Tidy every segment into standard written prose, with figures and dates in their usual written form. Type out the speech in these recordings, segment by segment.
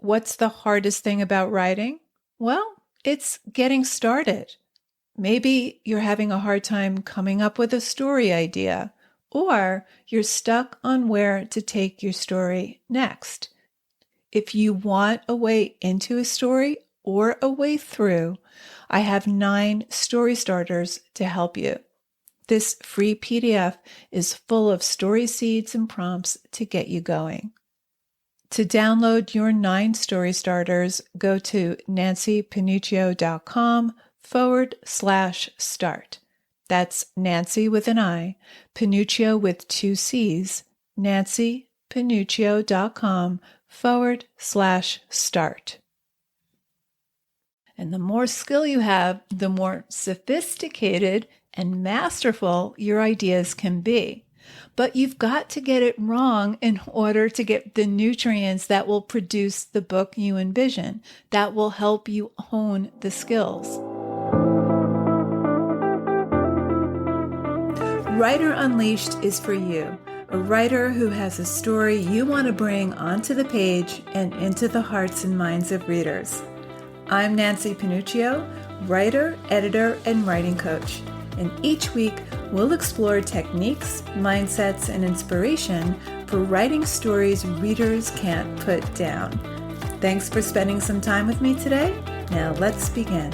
What's the hardest thing about writing? Well, it's getting started. Maybe you're having a hard time coming up with a story idea, or you're stuck on where to take your story next. If you want a way into a story or a way through, I have 9 story starters to help you. This free PDF is full of story seeds and prompts to get you going. To download your 9 story starters, go to nancypanuccio.com/start. That's Nancy with an I, Panuccio with 2 C's, nancypanuccio.com/start. And the more skill you have, the more sophisticated and masterful your ideas can be. But you've got to get it wrong in order to get the nutrients that will produce the book you envision, that will help you hone the skills. Writer Unleashed is for you, a writer who has a story you want to bring onto the page and into the hearts and minds of readers. I'm Nancy Panuccio, writer, editor, and writing coach. And each week, we'll explore techniques, mindsets, and inspiration for writing stories readers can't put down. Thanks for spending some time with me today. Now let's begin.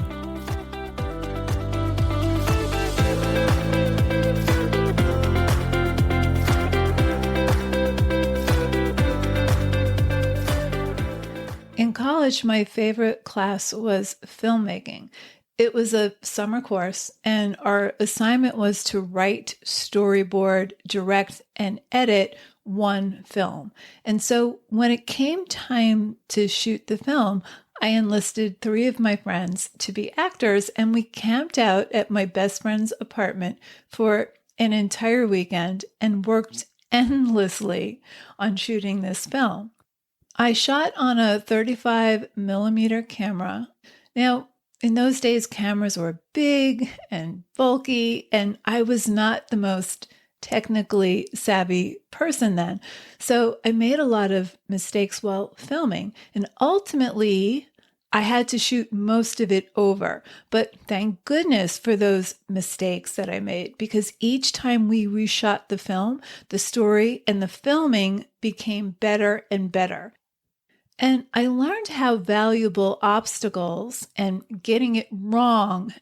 In college, my favorite class was filmmaking. It was a summer course, and our assignment was to write, storyboard, direct, and edit one film. And so when it came time to shoot the film, I enlisted 3 of my friends to be actors, and we camped out at my best friend's apartment for an entire weekend and worked endlessly on shooting this film. I shot on a 35 millimeter camera. Now, in those days, cameras were big and bulky, and I was not the most technically savvy person then. So I made a lot of mistakes while filming, and ultimately I had to shoot most of it over. But thank goodness for those mistakes that I made, because each time we reshot the film, the story and the filming became better and better. And I learned how valuable obstacles and getting it wrong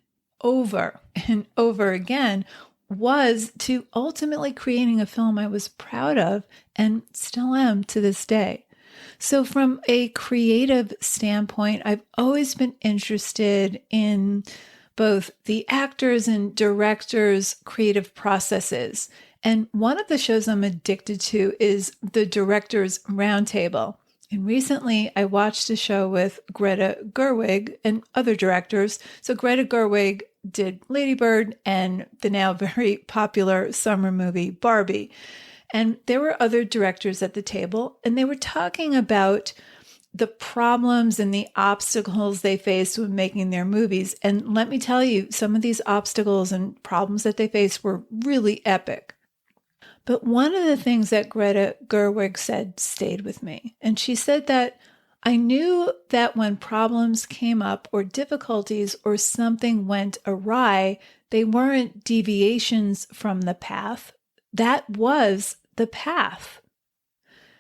over and over again was to ultimately creating a film I was proud of and still am to this day. So from a creative standpoint, I've always been interested in both the actors and directors' creative processes. And one of the shows I'm addicted to is the Directors Roundtable. And recently, I watched a show with Greta Gerwig and other directors. So Greta Gerwig did Lady Bird and the now very popular summer movie Barbie. And there were other directors at the table, and they were talking about the problems and the obstacles they faced when making their movies. And let me tell you, some of these obstacles and problems that they faced were really epic. But one of the things that Greta Gerwig said stayed with me. And she said that I knew that when problems came up or difficulties or something went awry, they weren't deviations from the path. That was the path.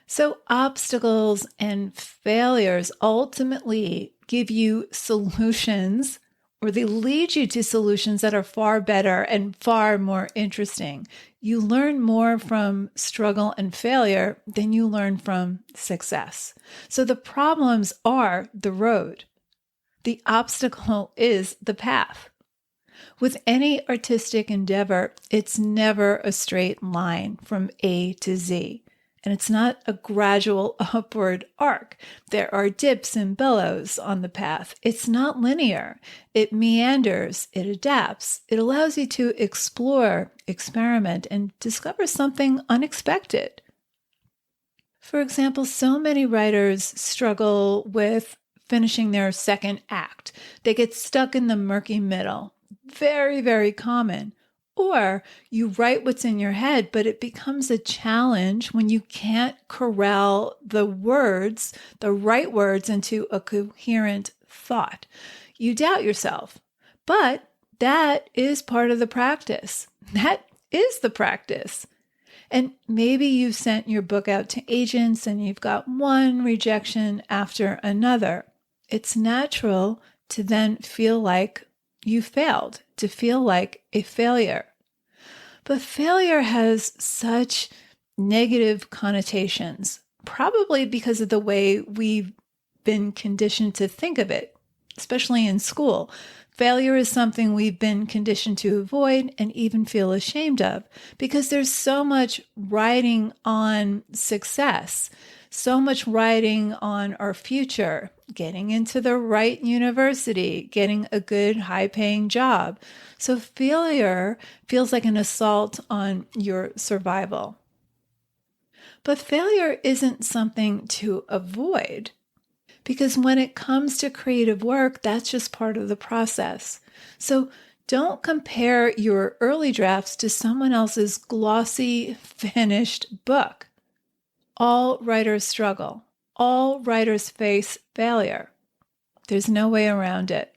So obstacles and failures ultimately give you solutions, or they lead you to solutions that are far better and far more interesting. You learn more from struggle and failure than you learn from success. So the problems are the road. The obstacle is the path. With any artistic endeavor, it's never a straight line from A to Z. And it's not a gradual upward arc. There are dips and billows on the path. It's not linear. It meanders, it adapts. It allows you to explore, experiment, and discover something unexpected. For example, so many writers struggle with finishing their second act. They get stuck in the murky middle. Very, very common. Or you write what's in your head, but it becomes a challenge when you can't corral the words, the right words, into a coherent thought. You doubt yourself. But that is part of the practice. That is the practice. And maybe you've sent your book out to agents and you've got one rejection after another. It's natural to then feel like you failed, to feel like a failure. But failure has such negative connotations, probably because of the way we've been conditioned to think of it, especially in school. Failure is something we've been conditioned to avoid and even feel ashamed of because there's so much riding on success, so much riding on our future, getting into the right university, getting a good high-paying job. So failure feels like an assault on your survival. But failure isn't something to avoid. Because when it comes to creative work, that's just part of the process. So don't compare your early drafts to someone else's glossy, finished book. All writers struggle. All writers face failure. There's no way around it.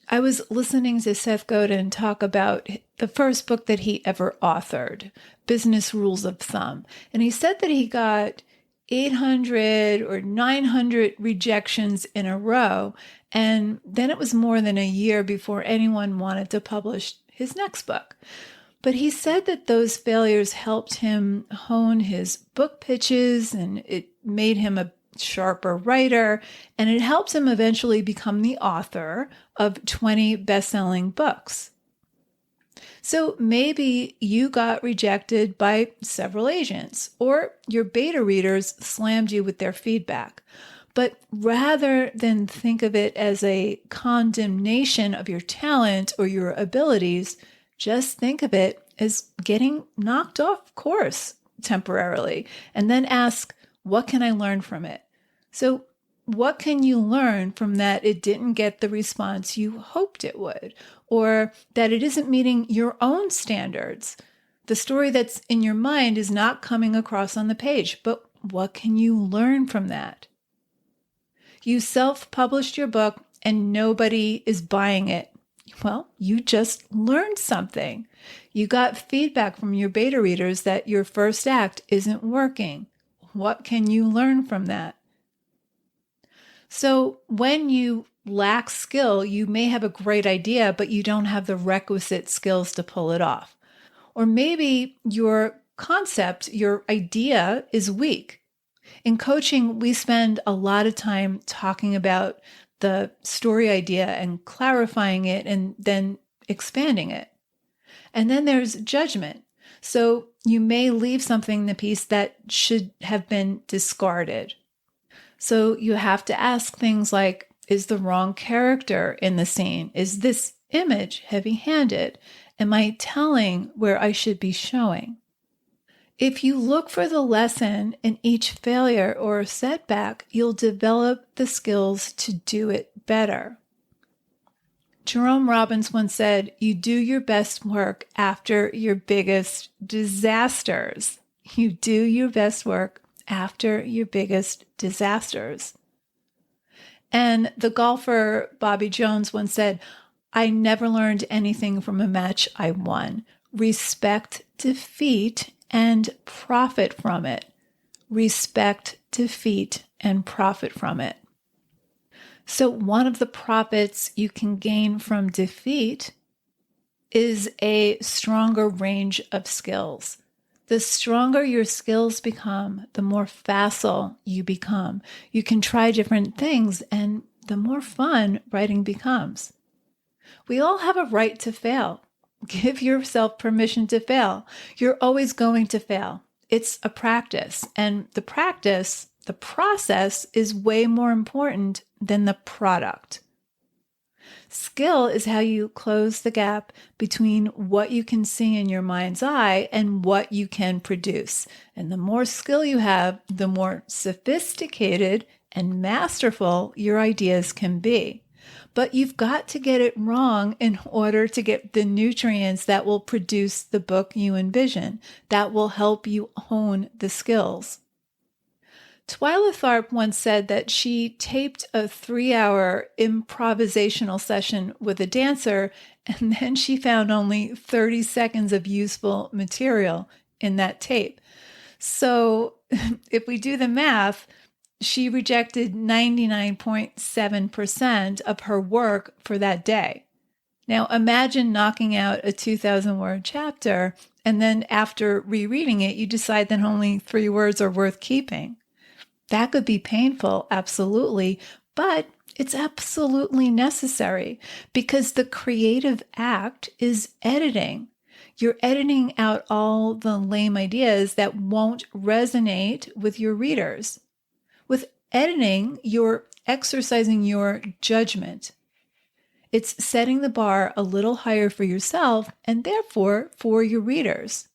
I was listening to Seth Godin talk about the first book that he ever authored, Business Rules of Thumb. And he said that he got 800 or 900 rejections in a row. And then it was more than a year before anyone wanted to publish his next book. But he said that those failures helped him hone his book pitches and it made him a sharper writer. And it helped him eventually become the author of 20 best-selling books. So maybe you got rejected by several agents or your beta readers slammed you with their feedback. But rather than think of it as a condemnation of your talent or your abilities, just think of it as getting knocked off course temporarily and then ask, what can I learn from it? So what can you learn from that it didn't get the response you hoped it would, or that it isn't meeting your own standards? The story that's in your mind is not coming across on the page, but what can you learn from that? You self-published your book and nobody is buying it. Well, you just learned something. You got feedback from your beta readers that your first act isn't working. What can you learn from that? So when you lack skill, you may have a great idea, but you don't have the requisite skills to pull it off. Or maybe your concept, your idea is weak. In coaching, we spend a lot of time talking about the story idea and clarifying it and then expanding it. And then there's judgment. So you may leave something in the piece that should have been discarded. So you have to ask things like, is the wrong character in the scene? Is this image heavy-handed? Am I telling where I should be showing? If you look for the lesson in each failure or setback, you'll develop the skills to do it better. Jerome Robbins once said, you do your best work after your biggest disasters. You do your best work after your biggest disasters. And the golfer Bobby Jones once said, I never learned anything from a match I won. Respect defeat and profit from it. Respect defeat and profit from it. So one of the profits you can gain from defeat is a stronger range of skills. The stronger your skills become, the more facile you become. You can try different things, and the more fun writing becomes. We all have a right to fail. Give yourself permission to fail. You're always going to fail. It's a practice, and the process is way more important than the product. Skill is how you close the gap between what you can see in your mind's eye and what you can produce. And the more skill you have, the more sophisticated and masterful your ideas can be. But you've got to get it wrong in order to get the nutrients that will produce the book you envision, that will help you hone the skills. Twyla Tharp once said that she taped a 3-hour improvisational session with a dancer, and then she found only 30 seconds of useful material in that tape. So if we do the math, she rejected 99.7% of her work for that day. Now imagine knocking out a 2,000-word chapter, and then after rereading it, you decide that only 3 words are worth keeping. That could be painful, absolutely, but it's absolutely necessary because the creative act is editing. You're editing out all the lame ideas that won't resonate with your readers. With editing, you're exercising your judgment. It's setting the bar a little higher for yourself and therefore for your readers.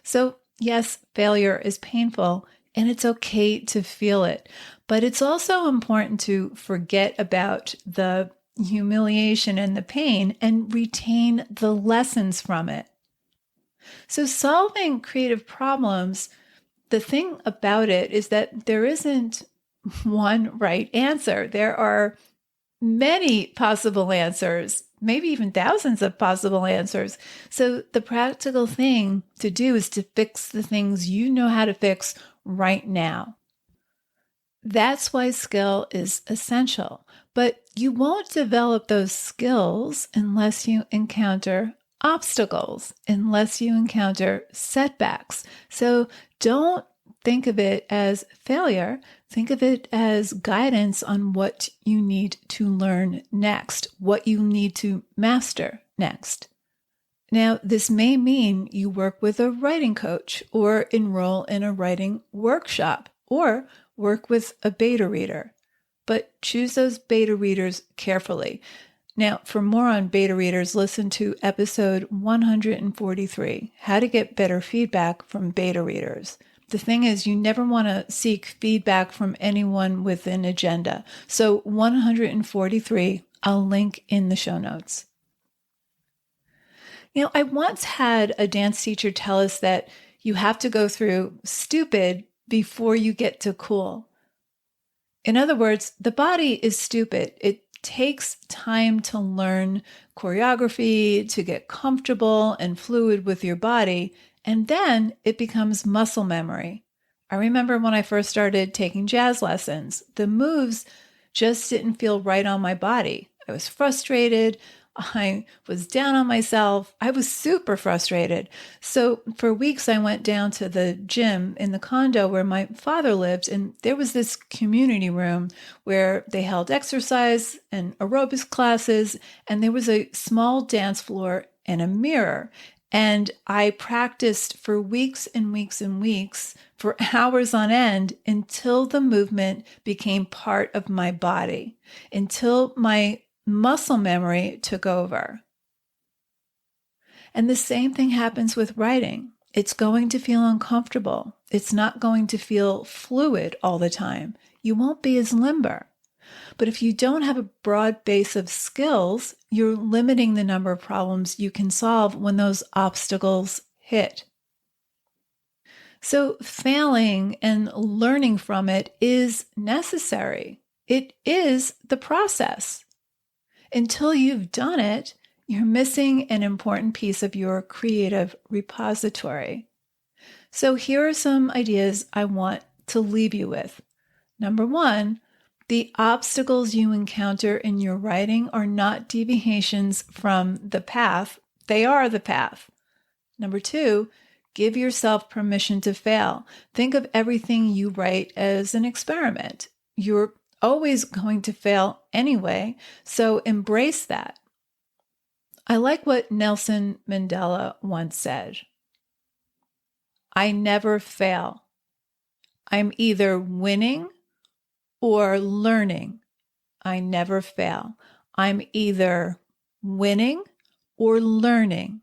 So, yes, failure is painful. And it's okay to feel it. But it's also important to forget about the humiliation and the pain and retain the lessons from it. So solving creative problems, the thing about it is that there isn't one right answer. There are many possible answers, maybe even thousands of possible answers. So the practical thing to do is to fix the things you know how to fix right now. That's why skill is essential. But you won't develop those skills unless you encounter obstacles, unless you encounter setbacks. So don't think of it as failure. Think of it as guidance on what you need to learn next, what you need to master next. Now, this may mean you work with a writing coach or enroll in a writing workshop or work with a beta reader, but choose those beta readers carefully. Now, for more on beta readers, listen to episode 143, How to Get Better Feedback from Beta Readers. The thing is, you never want to seek feedback from anyone with an agenda. So 143, I'll link in the show notes. You know, I once had a dance teacher tell us that you have to go through stupid before you get to cool. In other words, the body is stupid. It takes time to learn choreography, to get comfortable and fluid with your body, and then it becomes muscle memory. I remember when I first started taking jazz lessons, the moves just didn't feel right on my body. I was frustrated. I was down on myself. I was super frustrated. So for weeks, I went down to the gym in the condo where my father lived, and there was this community room where they held exercise and aerobics classes, and there was a small dance floor and a mirror. And I practiced for weeks and weeks and weeks, for hours on end, until the movement became part of my body, until my muscle memory took over. And the same thing happens with writing. It's going to feel uncomfortable. It's not going to feel fluid all the time. You won't be as limber. But if you don't have a broad base of skills, you're limiting the number of problems you can solve when those obstacles hit. So failing and learning from it is necessary. It is the process. Until you've done it, you're missing an important piece of your creative repository. So here are some ideas I want to leave you with. Number 1, the obstacles you encounter in your writing are not deviations from the path. They are the path. Number 2, give yourself permission to fail. Think of everything you write as an experiment. You're always going to fail anyway, so embrace that. I like what Nelson Mandela once said. I never fail. I'm either winning or learning. I never fail. I'm either winning or learning.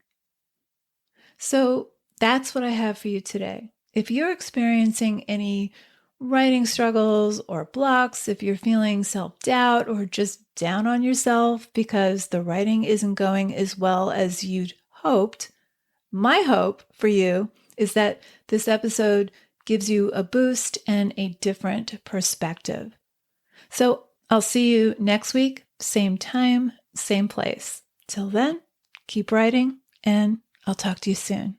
So that's what I have for you today. If you're experiencing any writing struggles or blocks, if you're feeling self-doubt or just down on yourself because the writing isn't going as well as you'd hoped, my hope for you is that this episode gives you a boost and a different perspective. So I'll see you next week, same time, same place. Till then, keep writing, and I'll talk to you soon.